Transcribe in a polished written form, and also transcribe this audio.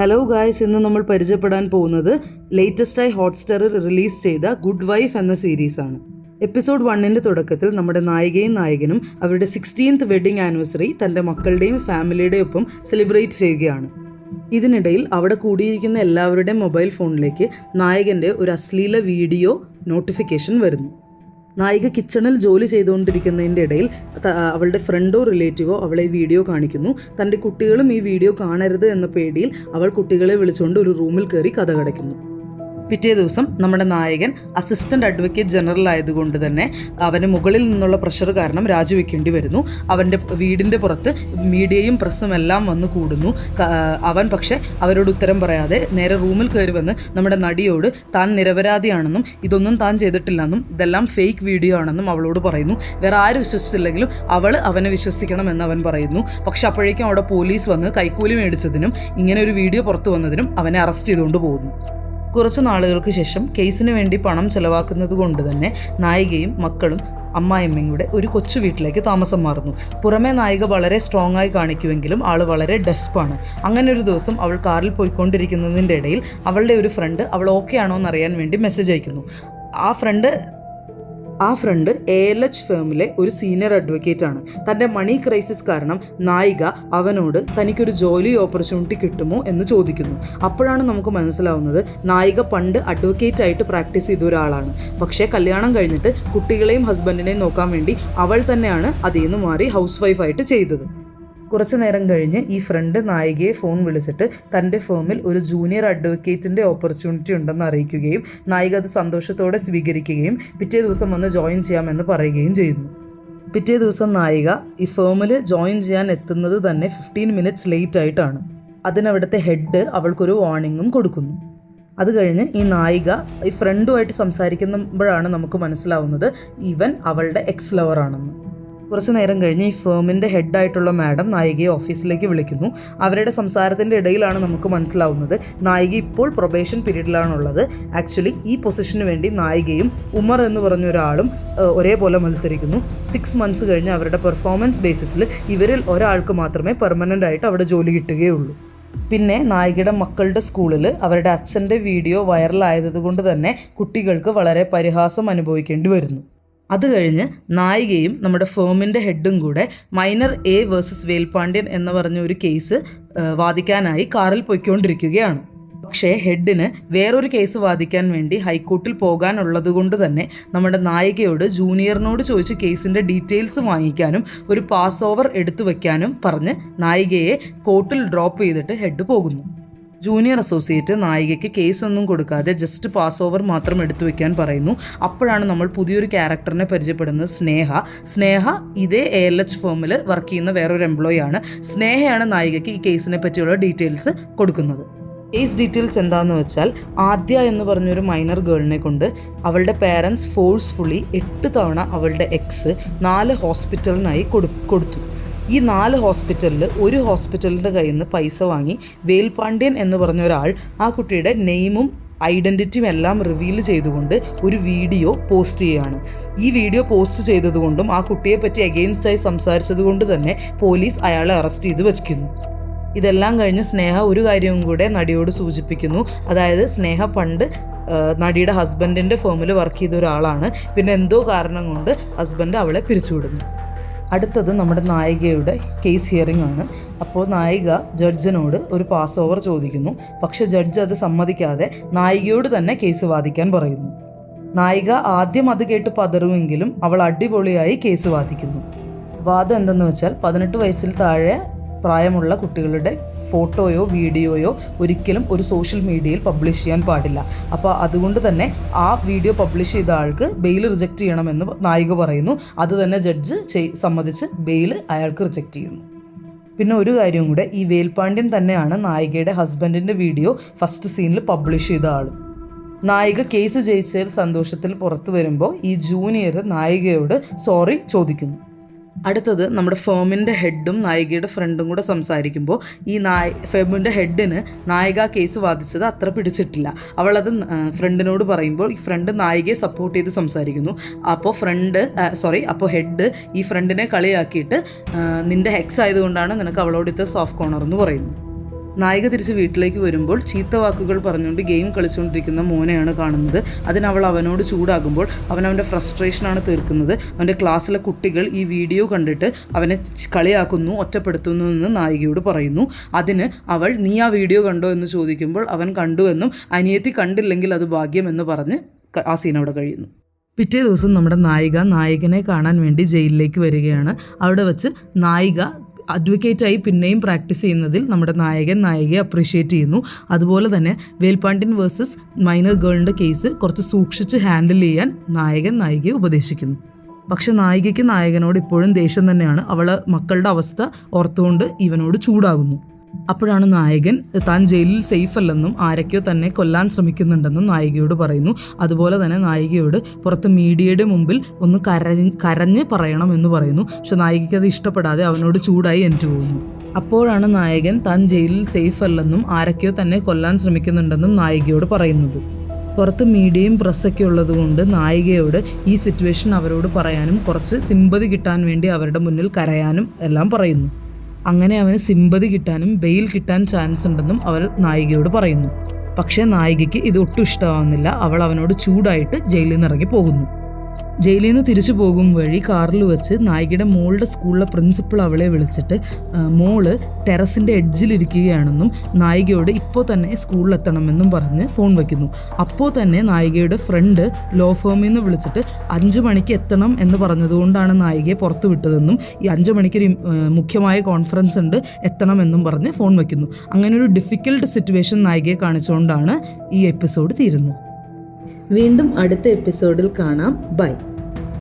Hello guys, ഇന്ന് നമ്മൾ പരിചയപ്പെടാൻ പോകുന്നത് ലേറ്റസ്റ്റായി ഹോട്ട്സ്റ്റാറിൽ റിലീസ് ചെയ്ത ഗുഡ് വൈഫ് എന്ന സീരീസാണ്. എപ്പിസോഡ് 1ൻ്റെ തുടക്കത്തിൽ നമ്മുടെ നായികയും നായകനും അവരുടെ 16th വെഡ്ഡിംഗ് ആനിവേഴ്സറി തൻ്റെ മക്കളുടെയും ഫാമിലിയുടെയും ഒപ്പം സെലിബ്രേറ്റ് ചെയ്യുകയാണ്. ഇതിനിടയിൽ അവിടെ കൂടിയിരിക്കുന്ന എല്ലാവരുടെയും മൊബൈൽ ഫോണിലേക്ക് നായകൻ്റെ ഒരു അശ്ലീല വീഡിയോ നോട്ടിഫിക്കേഷൻ വരുന്നു. നായിക കിച്ചണിൽ ജോലി ചെയ്തുകൊണ്ടിരിക്കുന്നതിൻ്റെ ഇടയിൽ അവളുടെ ഫ്രണ്ടോ റിലേറ്റീവോ അവളെ വീഡിയോ കാണിക്കുന്നു. തൻ്റെ കുട്ടികളും ഈ വീഡിയോ കാണരുത് എന്ന പേടിയിൽ അവൾ കുട്ടികളെ വിളിച്ചുകൊണ്ട് ഒരു റൂമിൽ കയറി കഥ കടയ്ക്കുന്നു. പിറ്റേ ദിവസം നമ്മുടെ നായകൻ അസിസ്റ്റൻ്റ് അഡ്വക്കേറ്റ് ജനറൽ ആയതുകൊണ്ട് തന്നെ അവന് മുകളിൽ നിന്നുള്ള പ്രഷർ കാരണം രാജിവെക്കേണ്ടി വരുന്നു. അവൻ്റെ വീടിൻ്റെ പുറത്ത് മീഡിയയും പ്രസ്സും എല്ലാം വന്ന് കൂടുന്നു. അവൻ പക്ഷേ അവരോട് ഉത്തരം പറയാതെ നേരെ റൂമിൽ കയറി വന്ന് നമ്മുടെ നടിയോട് താൻ നിരപരാധിയാണെന്നും ഇതൊന്നും താൻ ചെയ്തിട്ടില്ലെന്നും ഇതെല്ലാം ഫേക്ക് വീഡിയോ ആണെന്നും അവളോട് പറയുന്നു. വേറെ ആരും വിശ്വസിച്ചില്ലെങ്കിലും അവനെ വിശ്വസിക്കണമെന്ന് അവൻ പറയുന്നു. പക്ഷെ അപ്പോഴേക്കും അവിടെ പോലീസ് വന്ന് കൈക്കൂലി മേടിച്ചതിനും ഇങ്ങനെ ഒരു വീഡിയോ പുറത്തു വന്നതിനും അവനെ അറസ്റ്റ് ചെയ്തുകൊണ്ട് പോകുന്നു. കുറച്ച് നാളുകൾക്ക് ശേഷം കേസിന് വേണ്ടി പണം ചെലവാക്കുന്നത് കൊണ്ട് തന്നെ നായികയും മക്കളും അമ്മായിയമ്മയും കൂടെ ഒരു കൊച്ചു വീട്ടിലേക്ക് താമസം മാറുന്നു. പുറമേ നായിക വളരെ സ്ട്രോങ് ആയി കാണിക്കുമെങ്കിലും ആൾ വളരെ ഡെസ്പാണ്. അങ്ങനെ ഒരു ദിവസം അവൾ കാറിൽ പോയിക്കൊണ്ടിരിക്കുന്നതിൻ്റെ ഇടയിൽ അവളുടെ ഒരു ഫ്രണ്ട് അവൾ ഓക്കെ ആണോ എന്നറിയാൻ വേണ്ടി മെസ്സേജ് അയക്കുന്നു. ആ ഫ്രണ്ട് ALH ഫേമിലെ ഒരു സീനിയർ അഡ്വക്കേറ്റ് ആണ്. തൻ്റെ മണി ക്രൈസിസ് കാരണം നായിക അവനോട് തനിക്കൊരു ജോലി ഓപ്പർച്യൂണിറ്റി കിട്ടുമോ എന്ന് ചോദിക്കുന്നു. അപ്പോഴാണ് നമുക്ക് മനസ്സിലാവുന്നത് നായിക പണ്ട് അഡ്വക്കേറ്റ് ആയിട്ട് പ്രാക്ടീസ് ചെയ്ത ഒരാളാണ്. പക്ഷേ കല്യാണം കഴിഞ്ഞിട്ട് കുട്ടികളെയും ഹസ്ബൻഡിനെയും നോക്കാൻ വേണ്ടി അവൾ തന്നെയാണ് അതിൽ നിന്ന് മാറി ഹൗസ് വൈഫായിട്ട് ചെയ്തത്. കുറച്ച് നേരം കഴിഞ്ഞ് ഈ ഫ്രണ്ട് നായികയെ ഫോൺ വിളിച്ചിട്ട് തൻ്റെ ഫേമിൽ ഒരു ജൂനിയർ അഡ്വക്കേറ്റിൻ്റെ ഓപ്പർച്യൂണിറ്റി ഉണ്ടെന്ന് അറിയിക്കുകയും നായിക അത് സന്തോഷത്തോടെ സ്വീകരിക്കുകയും പിറ്റേ ദിവസം വന്ന് ജോയിൻ ചെയ്യാമെന്ന് പറയുകയും ചെയ്യുന്നു. പിറ്റേ ദിവസം നായിക ഈ ഫേമിൽ ജോയിൻ ചെയ്യാൻ എത്തുന്നത് തന്നെ 15 minutes ലേറ്റ് ആയിട്ടാണ്. അതിനവിടുത്തെ ഹെഡ് അവൾക്കൊരു വാർണിംഗും കൊടുക്കുന്നു. അത് കഴിഞ്ഞ് ഈ നായിക ഈ ഫ്രണ്ടുമായിട്ട് സംസാരിക്കുമ്പോഴാണ് നമുക്ക് മനസ്സിലാവുന്നത് ഇവൻ അവളുടെ എക്സ് ലവറാണെന്ന്. കുറച്ച് നേരം കഴിഞ്ഞ് ഈ ഫേമിൻ്റെ ഹെഡായിട്ടുള്ള മാഡം നായികയെ ഓഫീസിലേക്ക് വിളിക്കുന്നു. അവരുടെ സംസാരത്തിൻ്റെ ഇടയിലാണ് നമുക്ക് മനസ്സിലാവുന്നത് നായിക ഇപ്പോൾ പ്രൊബേഷൻ പീരീഡിലാണുള്ളത്. ആക്ച്വലി ഈ പൊസിഷന് വേണ്ടി നായികയും ഉമർ എന്ന് പറഞ്ഞ ഒരാളും ഒരേപോലെ മത്സരിക്കുന്നു. 6 months കഴിഞ്ഞ് അവരുടെ പെർഫോമൻസ് ബേസിസിൽ ഇവരിൽ ഒരാൾക്ക് മാത്രമേ പെർമനൻ്റ് ആയിട്ട് അവിടെ ജോലി കിട്ടുകയുള്ളൂ. പിന്നെ നായികയുടെ മക്കളുടെ സ്കൂളിൽ അവരുടെ അച്ഛൻ്റെ വീഡിയോ വൈറലായതുകൊണ്ട് തന്നെ കുട്ടികൾക്ക് വളരെ പരിഹാസം അനുഭവിക്കേണ്ടി വരുന്നു. അത് കഴിഞ്ഞ് നായികയും നമ്മുടെ ഫേമിൻ്റെ ഹെഡും കൂടെ മൈനർ A വേഴ്സസ് വേൽപാണ്ഡ്യൻ എന്ന് പറഞ്ഞ ഒരു കേസ് വാദിക്കാനായി കാറിൽ പോയിക്കൊണ്ടിരിക്കുകയാണ്. പക്ഷേ ഹെഡിന് വേറൊരു കേസ് വാദിക്കാൻ വേണ്ടി ഹൈക്കോർട്ടിൽ പോകാനുള്ളത് കൊണ്ട് തന്നെ നമ്മുടെ നായികയോട് ജൂനിയറിനോട് ചോദിച്ച് കേസിൻ്റെ ഡീറ്റെയിൽസ് വാങ്ങിക്കാനും ഒരു പാസ് ഓവർ എടുത്തു വയ്ക്കാനും പറഞ്ഞ് നായികയെ കോർട്ടിൽ ഡ്രോപ്പ് ചെയ്തിട്ട് ഹെഡ് പോകുന്നു. ജൂനിയർ അസോസിയേറ്റ് നായികയ്ക്ക് കേസൊന്നും കൊടുക്കാതെ ജസ്റ്റ് പാസ് ഓവർ മാത്രം എടുത്തു വയ്ക്കാൻ പറയുന്നു. അപ്പോഴാണ് നമ്മൾ പുതിയൊരു ക്യാരക്ടറിനെ പരിചയപ്പെടുന്നത് സ്നേഹ ഇതേ ALH ഫേമിൽ വർക്ക് ചെയ്യുന്ന വേറൊരു എംപ്ലോയി ആണ്. സ്നേഹയാണ് നായികയ്ക്ക് ഈ കേസിനെ പറ്റിയുള്ള ഡീറ്റെയിൽസ് കൊടുക്കുന്നത്. കേസ് ഡീറ്റെയിൽസ് എന്താണെന്ന് വെച്ചാൽ ആദ്യ എന്ന് പറഞ്ഞൊരു മൈനർ ഗേളിനെ കൊണ്ട് അവളുടെ പേരൻസ് ഫോഴ്സ്ഫുള്ളി 8 തവണ അവളുടെ എക്സ് 4 ഹോസ്പിറ്റലിനായി കൊടുത്തു. ഈ 4 ഹോസ്പിറ്റലിൽ ഒരു ഹോസ്പിറ്റലിൻ്റെ കയ്യിൽ നിന്ന് പൈസ വാങ്ങി വേൽപാണ്ഡ്യൻ എന്ന് പറഞ്ഞ ഒരാൾ ആ കുട്ടിയുടെ നെയിമും ഐഡൻറ്റിറ്റിയും എല്ലാം റിവീൽ ചെയ്തുകൊണ്ട് ഒരു വീഡിയോ പോസ്റ്റ് ചെയ്യുകയാണ്. ഈ വീഡിയോ പോസ്റ്റ് ചെയ്തതുകൊണ്ടും ആ കുട്ടിയെ പറ്റി അഗെയിൻസ്റ്റായി സംസാരിച്ചതുകൊണ്ട് തന്നെ പോലീസ് അയാളെ അറസ്റ്റ് ചെയ്ത് വയ്ക്കുന്നു. ഇതെല്ലാം കഴിഞ്ഞ് സ്നേഹ ഒരു കാര്യവും കൂടെ നടിയോട് സൂചിപ്പിക്കുന്നു. അതായത് സ്നേഹ പണ്ട് നടിയുടെ ഹസ്ബൻഡിൻ്റെ ഫേമിൽ വർക്ക് ചെയ്ത ഒരാളാണ്. പിന്നെ എന്തോ കാരണം കൊണ്ട് ഹസ്ബൻഡ് അവളെ പിരിച്ചുവിടുന്നു. അടുത്തത് നമ്മുടെ നായികയുടെ കേസ് ഹിയറിംഗ് ആണ്. അപ്പോൾ നായിക ജഡ്ജിനോട് ഒരു പാസ് ഓവർ ചോദിക്കുന്നു. പക്ഷെ ജഡ്ജ് അത് സമ്മതിക്കാതെ നായികയോട് തന്നെ കേസ് വാദിക്കാൻ പറയുന്നു. നായിക ആദ്യം അത് കേട്ട് പതറുമെങ്കിലും അവൾ അടിപൊളിയായി കേസ് വാദിക്കുന്നു. വാദം എന്തെന്ന് വെച്ചാൽ 18 വയസ്സിൽ താഴെ പ്രായമുള്ള കുട്ടികളുടെ ഫോട്ടോയോ വീഡിയോയോ ഒരിക്കലും ഒരു സോഷ്യൽ മീഡിയയിൽ പബ്ലിഷ് ചെയ്യാൻ പാടില്ല. അപ്പോൾ അതുകൊണ്ട് തന്നെ ആ വീഡിയോ പബ്ലിഷ് ചെയ്ത ആൾക്ക് ബെയിൽ റിജക്റ്റ് ചെയ്യണമെന്ന് നായിക പറയുന്നു. അത് തന്നെ ജഡ്ജ് സമ്മതിച്ച് ബെയിൽ അയാൾക്ക് റിജക്റ്റ് ചെയ്യുന്നു. പിന്നെ ഒരു കാര്യം കൂടെ, ഈ വേൽപാണ്ഡ്യൻ തന്നെയാണ് നായികയുടെ ഹസ്ബൻഡിൻ്റെ വീഡിയോ ഫസ്റ്റ് സീനിൽ പബ്ലിഷ് ചെയ്ത ആൾ. നായിക കേസ് ജയിച്ചതിൽ സന്തോഷത്തിൽ പുറത്തു വരുമ്പോൾ ഈ ജൂനിയർ നായികയോട് സോറി ചോദിക്കുന്നു. അടുത്തത് നമ്മുടെ ഫേമിൻ്റെ ഹെഡും നായികയുടെ ഫ്രണ്ടും കൂടെ സംസാരിക്കുമ്പോൾ ഈ ഫേമിൻ്റെ ഹെഡിന് നായിക കേസ് വാദിച്ചത് അത്ര പിടിച്ചിട്ടില്ല. അവളത് ഫ്രണ്ടിനോട് പറയുമ്പോൾ ഈ ഫ്രണ്ട് നായികയെ സപ്പോർട്ട് ചെയ്ത് സംസാരിക്കുന്നു. അപ്പോൾ ഹെഡ് ഈ ഫ്രണ്ടിനെ കളിയാക്കിയിട്ട് നിൻ്റെ എക്സ് ആയതുകൊണ്ടാണ് നിനക്ക് അവളോട് ഇത്ര സോഫ്റ്റ് കോർണർ എന്ന് പറയുന്നു. നായിക തിരിച്ച് വീട്ടിലേക്ക് വരുമ്പോൾ ചീത്ത വാക്കുകൾ പറഞ്ഞുകൊണ്ട് ഗെയിം കളിച്ചുകൊണ്ടിരിക്കുന്ന മോനെയാണ് കാണുന്നത്. അതിനവൾ അവനോട് ചൂടാകുമ്പോൾ അവൻ്റെ ഫ്രസ്ട്രേഷനാണ് തീർക്കുന്നത്. അവൻ്റെ ക്ലാസ്സിലെ കുട്ടികൾ ഈ വീഡിയോ കണ്ടിട്ട് അവനെ കളിയാക്കുന്നു, ഒറ്റപ്പെടുത്തുന്നു എന്ന് നായികയോട് പറയുന്നു. അതിന് അവൾ നീ ആ വീഡിയോ കണ്ടോ എന്ന് ചോദിക്കുമ്പോൾ അവൻ കണ്ടുവെന്നും അനിയത്തി കണ്ടില്ലെങ്കിൽ അത് ഭാഗ്യമെന്ന് പറഞ്ഞ് ആ സീൻ അവിടെ കഴിയുന്നു. പിറ്റേ ദിവസം നമ്മുടെ നായികനെ കാണാൻ വേണ്ടി ജയിലിലേക്ക് വരികയാണ്. അവിടെ വെച്ച് നായിക അഡ്വക്കേറ്റായി പിന്നെയും പ്രാക്ടീസ് ചെയ്യുന്നതിൽ നമ്മുടെ നായികയെ അപ്രീഷിയേറ്റ് ചെയ്യുന്നു. അതുപോലെ തന്നെ വേൽപ്പാണ്ടിയൻ വേഴ്സസ് മൈനർ ഗേളിൻ്റെ കേസ് കുറച്ച് സൂക്ഷിച്ച് ഹാൻഡിൽ ചെയ്യാൻ നായികയെ ഉപദേശിക്കുന്നു. പക്ഷെ നായികയ്ക്ക് നായകനോട് ഇപ്പോഴും ദേഷ്യം തന്നെയാണ്. അവൾ മക്കളുടെ അവസ്ഥ ഓർത്തുകൊണ്ട് ഇവനോട് ചൂടാകുന്നു. അപ്പോഴാണ് നായകൻ താൻ ജയിലിൽ സേഫ് അല്ലെന്നും ആരൊക്കെയോ തന്നെ കൊല്ലാൻ ശ്രമിക്കുന്നുണ്ടെന്നും നായികയോട് പറയുന്നു. അതുപോലെ തന്നെ നായികയോട് പുറത്ത് മീഡിയയുടെ മുമ്പിൽ ഒന്ന് കരഞ്ഞ് പറയണമെന്ന് പറയുന്നു. പക്ഷെ നായികയ്ക്ക് അത് ഇഷ്ടപ്പെടാതെ അവനോട് ചൂടായി എൻറ്റു പോകുന്നു. അപ്പോഴാണ് നായകൻ താൻ ജയിലിൽ സേഫ് അല്ലെന്നും ആരൊക്കെയോ തന്നെ കൊല്ലാൻ ശ്രമിക്കുന്നുണ്ടെന്നും നായികയോട് പറയുന്നത്. പുറത്ത് മീഡിയയും പ്രസ്സൊക്കെ ഉള്ളതുകൊണ്ട് നായികയോട് ഈ സിറ്റുവേഷൻ അവരോട് പറയാനും കുറച്ച് സിമ്പതി കിട്ടാൻ വേണ്ടി അവരുടെ മുന്നിൽ കരയാനും എല്ലാം പറയുന്നു. അങ്ങനെ അവന് സിമ്പതി കിട്ടാനും ബെയിൽ കിട്ടാൻ ചാൻസ് ഉണ്ടെന്നും അവൾ നായികയോട് പറയുന്നു. പക്ഷേ നായികയ്ക്ക് ഇത് ഒട്ടും ഇഷ്ടമാവുന്നില്ല. അവൾ അവനോട് ചൂടായിട്ട് ജയിലിൽ നിന്ന് ഇറങ്ങി പോകുന്നു. ജയിലിൽ നിന്ന് തിരിച്ചു പോകും വഴി കാറിൽ വെച്ച് നായികയുടെ മോളുടെ സ്കൂളിലെ പ്രിൻസിപ്പൾ അവളെ വിളിച്ചിട്ട് മോള് ടെറസിൻ്റെ എഡ്ജിലിരിക്കുകയാണെന്നും നായികയോട് ഇപ്പോൾ തന്നെ സ്കൂളിലെത്തണമെന്നും പറഞ്ഞ് ഫോൺ വയ്ക്കുന്നു. അപ്പോൾ തന്നെ നായികയുടെ ഫ്രണ്ട് ലോ ഫേമിൽ നിന്ന് വിളിച്ചിട്ട് 5 മണിക്ക് എത്തണം എന്ന് പറഞ്ഞതുകൊണ്ടാണ് നായികയെ പുറത്തു വിട്ടതെന്നും ഈ 5 മണിക്കൊരു മുഖ്യമായ കോൺഫറൻസ് ഉണ്ട്, എത്തണമെന്നും പറഞ്ഞ് ഫോൺ വയ്ക്കുന്നു. അങ്ങനെ ഒരു ഡിഫിക്കൽട്ട് സിറ്റുവേഷൻ നായികയെ കാണിച്ചുകൊണ്ടാണ് ഈ എപ്പിസോഡ് തീരുന്നത്. വീണ്ടും അടുത്ത എപ്പിസോഡിൽ കാണാം. ബൈ.